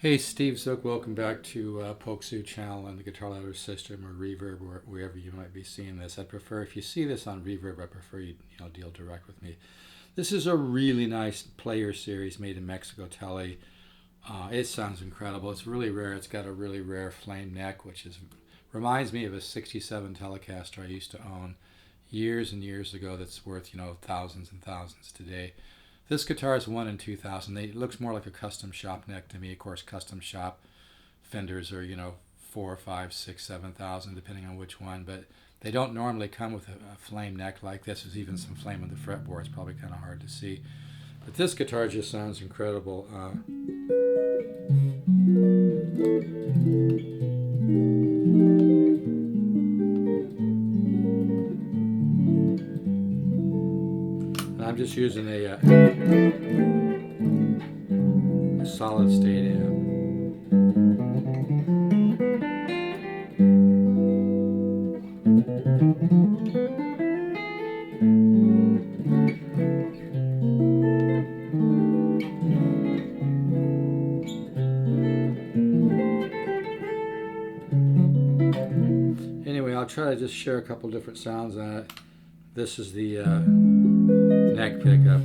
Hey, Steve Zook, welcome back to POLKZOO channel on the Guitar Louder system or Reverb or wherever you might be seeing this. I prefer, if you see this on Reverb, I prefer you deal direct with me. This is a really nice player series made in Mexico Tele. It sounds incredible. It's really rare. It's got a really rare flame neck, which reminds me of a '67 Telecaster I used to own years and years ago. That's worth thousands and thousands today. This guitar is one in 2000. It looks more like a custom shop neck to me. Of course, custom shop Fenders are 4, 5, 6, 7,000 depending on which one, but they don't normally come with a flame neck like this. There's even some flame on the fretboard. It's probably kind of hard to see, but this guitar just sounds incredible. I'm just using a solid state amp. Anyway, I'll try to just share a couple different sounds on it. This is the neck pickup.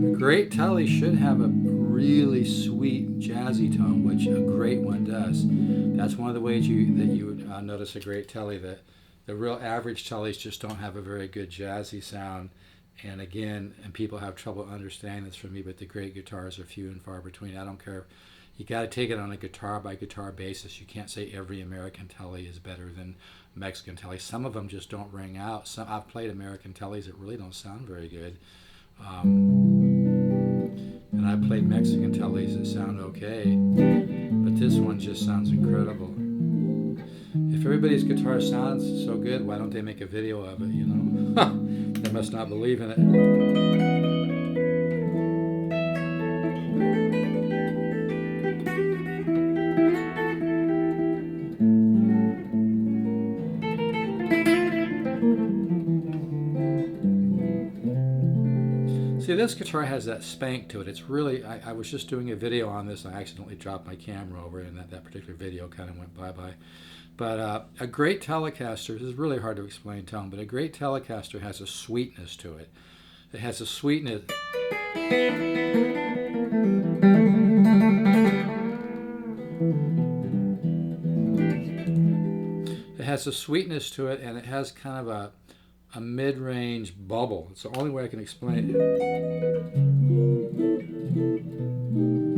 A great Tele should have a really sweet jazzy tone, which a great one does. That's one of the ways that you would notice a great Tele. That the real average Teles just don't have a very good jazzy sound. And again, people have trouble understanding this from me, but the great guitars are few and far between. I don't care. You got to take it on a guitar by guitar basis. You can't say every American Tele is better than Mexican Tele. Some of them just don't ring out. I've played American Teles that really don't sound very good, and I played Mexican Teles that sound okay, but this one just sounds incredible. If everybody's guitar sounds so good, why don't they make a video of it? They must not believe in it. See, this guitar has that spank to it. It's really, I was just doing a video on this. I accidentally dropped my camera over it, and that particular video kind of went bye-bye. But a great Telecaster, this is really hard to explain tone, but a great Telecaster has a sweetness to it. It has a sweetness. It has a sweetness to it, and it has kind of a mid-range bubble. It's the only way I can explain it.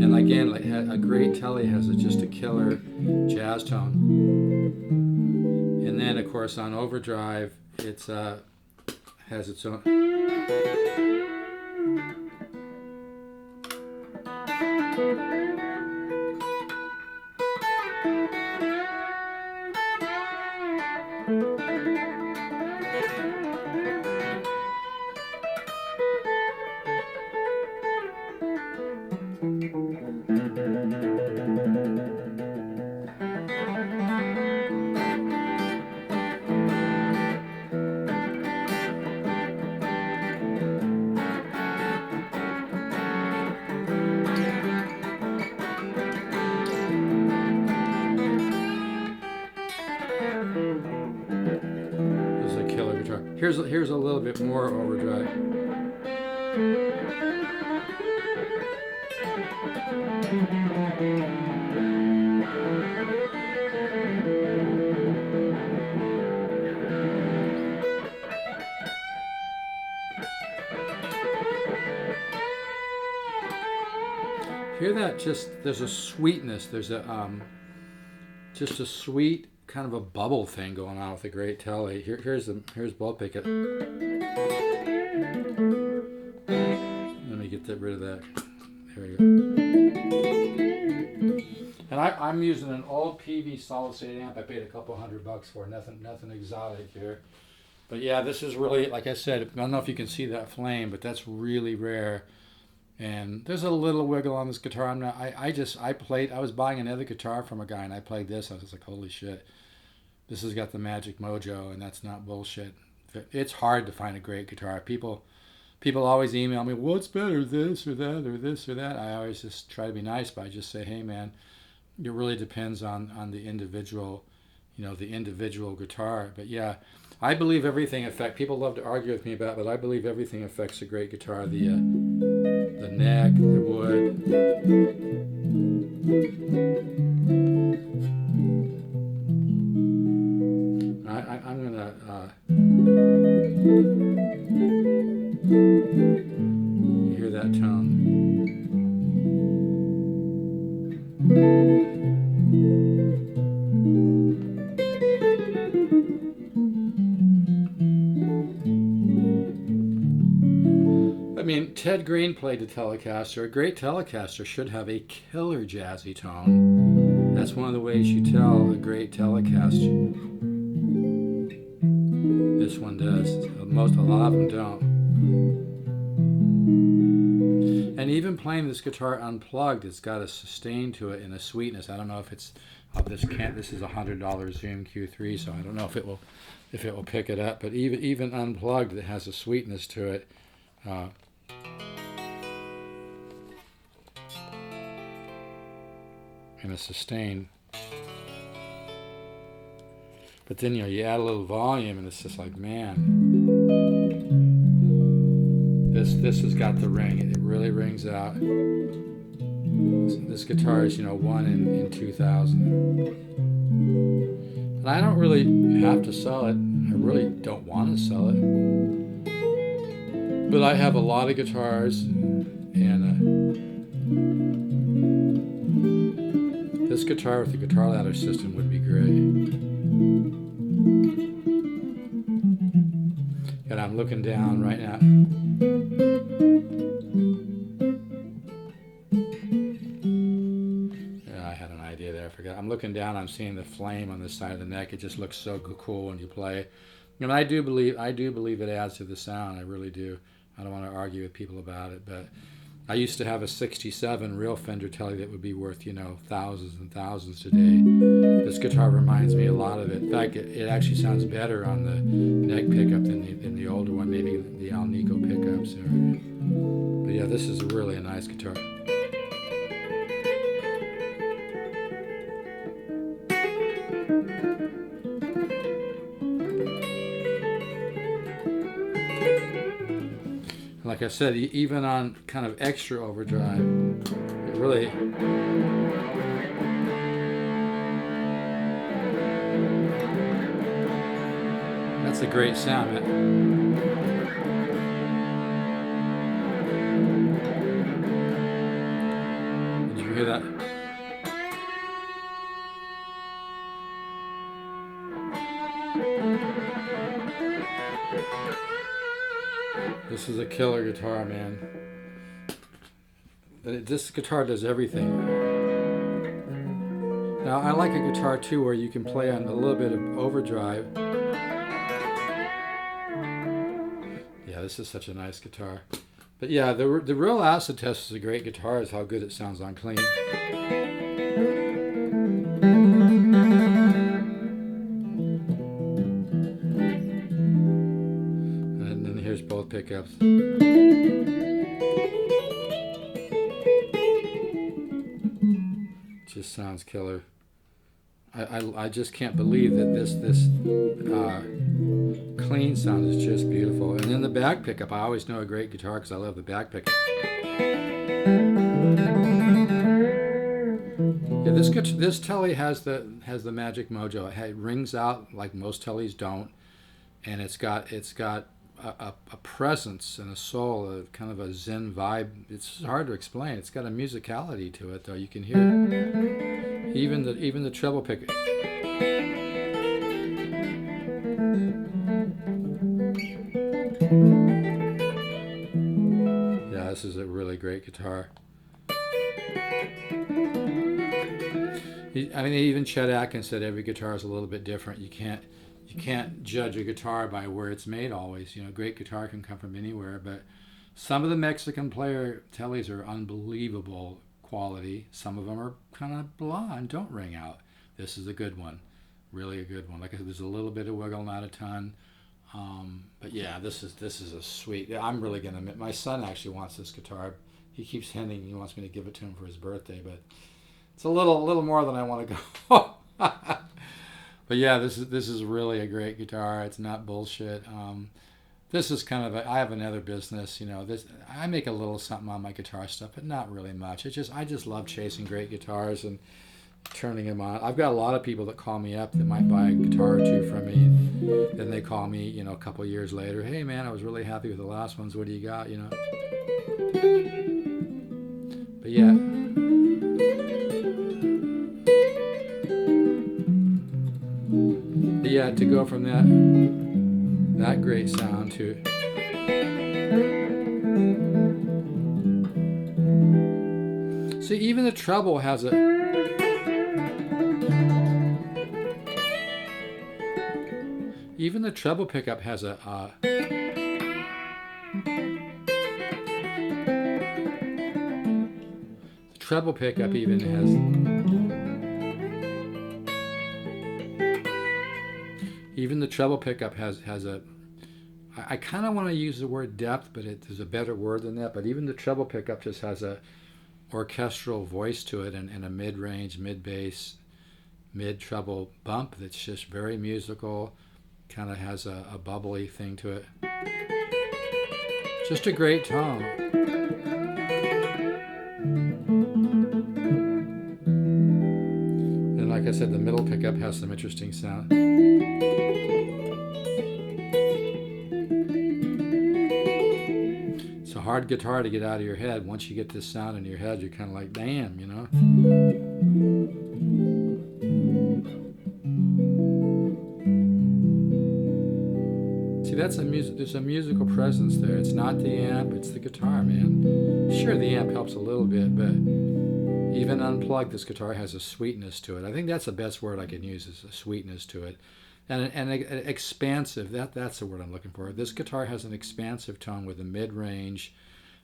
And again, like a great Tele has just a killer jazz tone. And then, of course, on overdrive, it's has its own. This is a killer guitar. Here's a little bit more overdrive. Hear that? There's a sweetness. There's just a sweet kind of a bubble thing going on with the great Tele. Here's ball pickup. Let me get rid of that. There we go. And I'm using an old PV solid state amp. I paid a couple $100 for. Nothing exotic here. But yeah, this is really, like I said, I don't know if you can see that flame, but that's really rare. And there's a little wiggle on this guitar. I was buying another guitar from a guy, and I played this. I was like, holy shit. This has got the magic Mojo, and that's not bullshit. It's hard to find a great guitar. People People always email me, what's better, this or that or this or that. I always just try to be nice, but I just say, hey man, it really depends on the individual, the individual guitar. But yeah, I believe everything affects. People love to argue with me about it, but I believe everything affects a great guitar. The neck, the wood. I'm gonna hear that tone. I mean, Ted Green played the Telecaster. A great Telecaster should have a killer jazzy tone. That's one of the ways you tell a great Telecaster. This one does. A lot of them don't. And even playing this guitar unplugged, it's got a sustain to it and a sweetness. I don't know if it's this is a $100 Zoom Q3, so I don't know if it will pick it up. But even unplugged, it has a sweetness to it. And a sustain. But then you add a little volume and it's just like, man, this has got the ring. It really rings out. This guitar is, one in 2,000. And I don't really have to sell it. I really don't want to sell it. But I have a lot of guitars, and this guitar with the guitar ladder system would be great. And I'm looking down right now. Yeah, I had an idea there. I forgot. I'm looking down. I'm seeing the flame on the side of the neck. It just looks so cool when you play. And I do believe it adds to the sound. I really do. I don't want to argue with people about it, but I used to have a 67 real Fender Tele that would be worth, thousands and thousands today. This guitar reminds me a lot of it. In fact, it actually sounds better on the neck pickup than the older one, maybe the Alnico pickups. But yeah, this is really a nice guitar. Like I said, even on kind of extra overdrive, it really... That's a great sound. Did you hear that? This is a killer guitar, man. This guitar does everything. Now, I like a guitar too where you can play on a little bit of overdrive. Yeah, this is such a nice guitar. But yeah, the real acid test is a great guitar is how good it sounds on clean. And then here's both pickups. Just sounds killer. I just can't believe that this clean sound is just beautiful. And then the back pickup, I always know a great guitar because I love the back pickup. Yeah, this Tele has the magic Mojo. It rings out like most Teles don't, and it's got a presence and a soul, a kind of a zen vibe. It's hard to explain. It's got a musicality to it, though. You can hear it. Even the treble pick. Yeah, this is a really great guitar. I mean, even Chet Atkins said every guitar is a little bit different. You can't judge a guitar by where it's made always. Great guitar can come from anywhere, but some of the Mexican player Teles are unbelievable quality. Some of them are kind of blah and don't ring out. This is a good one, really a good one. Like I said, there's a little bit of wiggle, not a ton. But yeah, this is a sweet. I'm really gonna. My son actually wants this guitar. He keeps hinting he wants me to give it to him for his birthday, but it's a little more than I want to go. But yeah, this is really a great guitar. It's not bullshit. This is kind of I have another business, this I make a little something on my guitar stuff, but not really much. I just love chasing great guitars and turning them on. I've got a lot of people that call me up that might buy a guitar or two from me, and then they call me, a couple years later. Hey man, I was really happy with the last ones. What do you got? But yeah. But yeah, to go from that great sound to see, even the treble has a even the treble pickup has a the treble pickup even the treble pickup has a I kind of want to use the word depth, but there's a better word than that. But even the treble pickup just has a orchestral voice to it, and a mid-range, mid-bass, mid-treble bump that's just very musical, kind of has a bubbly thing to it. Just a great tone. And like I said, the middle pickup has some interesting sound. It's a hard guitar to get out of your head. Once you get this sound in your head, you're kind of like, damn, See, there's a musical presence there. It's not the amp, it's the guitar, man. Sure, the amp helps a little bit, but even unplugged, this guitar has a sweetness to it. I think that's the best word I can use, is a sweetness to it. And an expansive, that's the word I'm looking for. This guitar has an expansive tone with the mid-range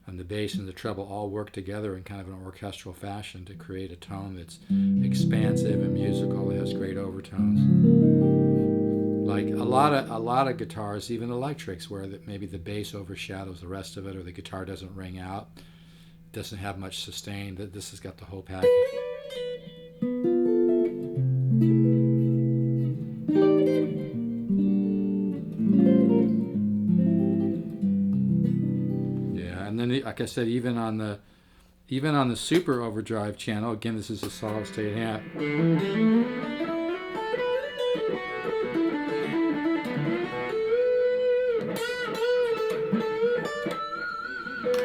and the bass and the treble all work together in kind of an orchestral fashion to create a tone that's expansive and musical. It has great overtones. Like a lot of guitars, even electrics, where maybe the bass overshadows the rest of it, or the guitar doesn't ring out, doesn't have much sustain. This has got the whole package. And then, like I said, even on the super overdrive channel, again, this is a solid state amp.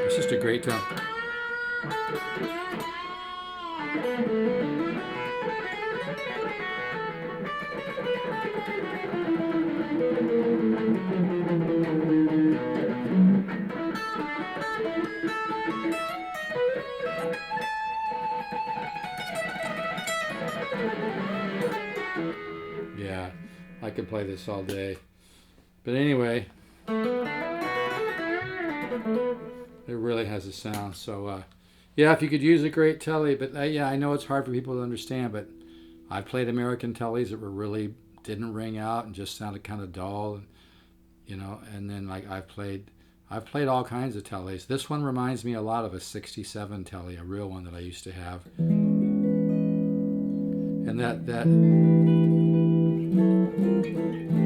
It's just a great tone. Yeah, I could play this all day. But anyway, it really has a sound. So, yeah, if you could use a great telly, but yeah, I know it's hard for people to understand, but I played American tellies that didn't ring out and just sounded kind of dull, and then like I've played all kinds of tellies. This one reminds me a lot of a 67 telly, a real one that I used to have. And that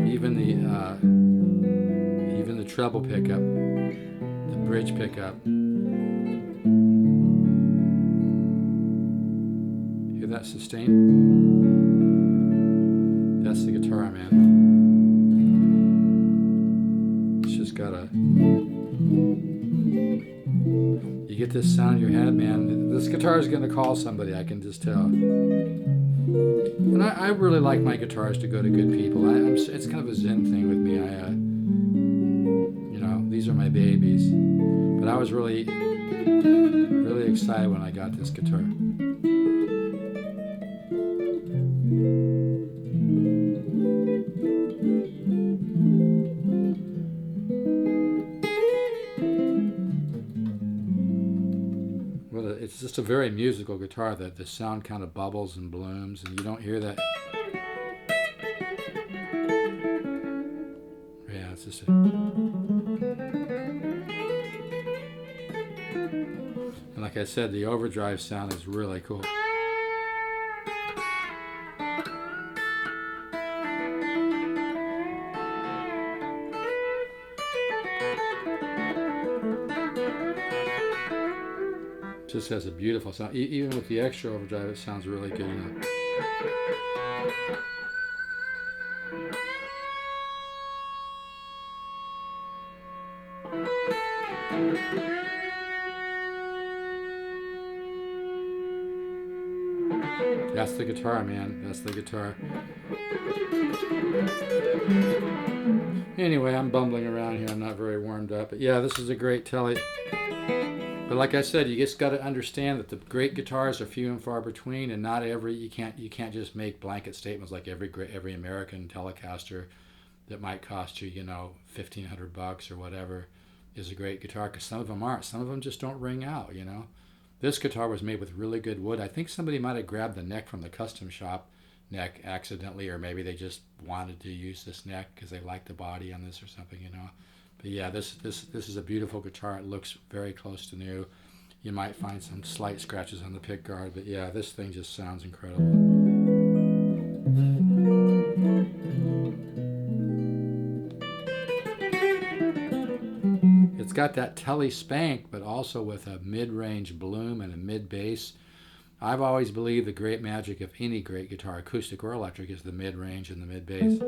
even the treble pickup, the bridge pickup. Hear that sustain? That's the guitar, man. It's just got you get this sound in your head, man. This guitar is gonna call somebody, I can just tell. And I really like my guitars to go to good people. It's kind of a zen thing with me. These are my babies. But I was really, really excited when I got this guitar. Well, it's just a very musical guitar. That the sound kind of bubbles and blooms, and you don't hear that. Yeah, it's just a, and like I said, the overdrive sound is really cool. Just has a beautiful sound. Even with the extra overdrive, it sounds really good. That's the guitar, man. That's the guitar. Anyway, I'm bumbling around here. I'm not very warmed up. But yeah, this is a great Tele. But like I said, you just got to understand that the great guitars are few and far between, and not every you can't just make blanket statements like every American Telecaster that might cost you, you know, $1,500 or whatever is a great guitar, because some of them aren't. Some of them just don't ring out, you know. This guitar was made with really good wood. I think somebody might have grabbed the neck from the custom shop neck accidentally, or maybe they just wanted to use this neck because they liked the body on this or something, you know. But yeah, this is a beautiful guitar. It looks very close to new. You might find some slight scratches on the pick guard, but yeah, this thing just sounds incredible. It's got that Tele spank, but also with a mid-range bloom and a mid-bass. I've always believed the great magic of any great guitar, acoustic or electric, is the mid-range and the mid-bass.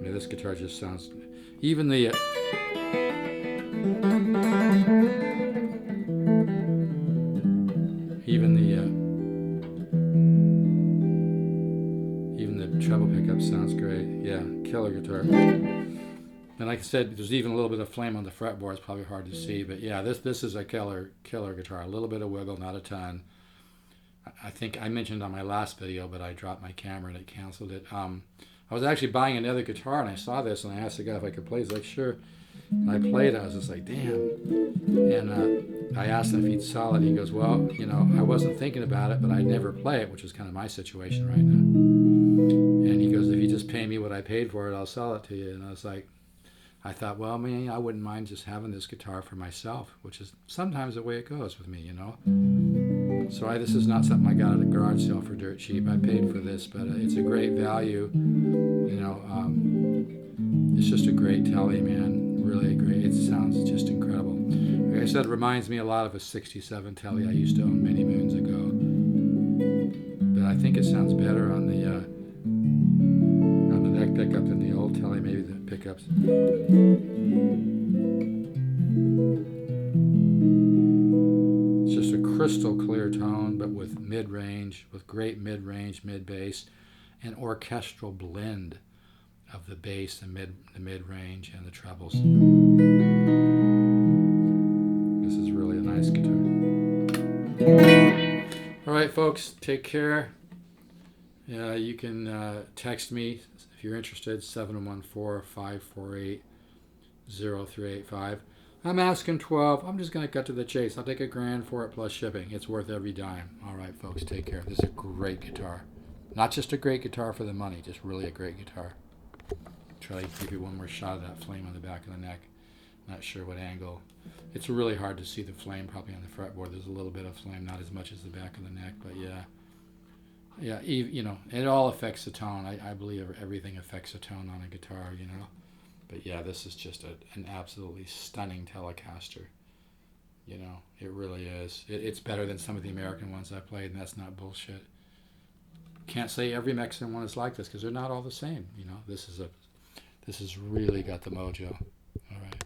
Yeah, this guitar just sounds... Even the... Even the treble pickup sounds great. Yeah, killer guitar. And like I said, there's even a little bit of flame on the fretboard. It's probably hard to see, but yeah, this is a killer guitar. A little bit of wiggle, not a ton. I think I mentioned on my last video, but I dropped my camera and it canceled it. I was actually buying another guitar and I saw this and I asked the guy if I could play. He's like, sure. And I played it. I was just like, damn. And I asked him if he'd sell it. He goes, well, you know, I wasn't thinking about it, but I'd never play it, which is kind of my situation right now. And he goes, if you just pay me what I paid for it, I'll sell it to you. And I was like, I thought, well, man, I wouldn't mind just having this guitar for myself, which is sometimes the way it goes with me, you know. So this is not something I got at a garage sale for dirt cheap. I paid for this, but it's a great value. You know, it's just a great Tele, man. Really great. It sounds just incredible. Like I said, it reminds me a lot of a '67 Tele I used to own many moons ago. But I think it sounds better on the neck pickup than the old Tele. Maybe the pickups. It's just a crystal clear tone, but with mid-range, with great mid-range, mid-bass, an orchestral blend of the bass, the mid-range, and the trebles. This is really a nice guitar. All right, folks, take care. You can text me if you're interested, 714-548-0385. I'm asking 12. I'm just going to cut to the chase. I'll take $1,000 for it plus shipping. It's worth every dime. All right, folks, take care. This is a great guitar. Not just a great guitar for the money, just really a great guitar. Try to give you one more shot of that flame on the back of the neck. Not sure what angle. It's really hard to see the flame probably on the fretboard. There's a little bit of flame, not as much as the back of the neck, but yeah. Yeah, you know, it all affects the tone. I believe everything affects the tone on a guitar, you know. But yeah, this is just an absolutely stunning Telecaster. You know, it really is. It's better than some of the American ones I played, and that's not bullshit. Can't say every Mexican one is like this because they're not all the same. You know, this is really got the mojo. All right.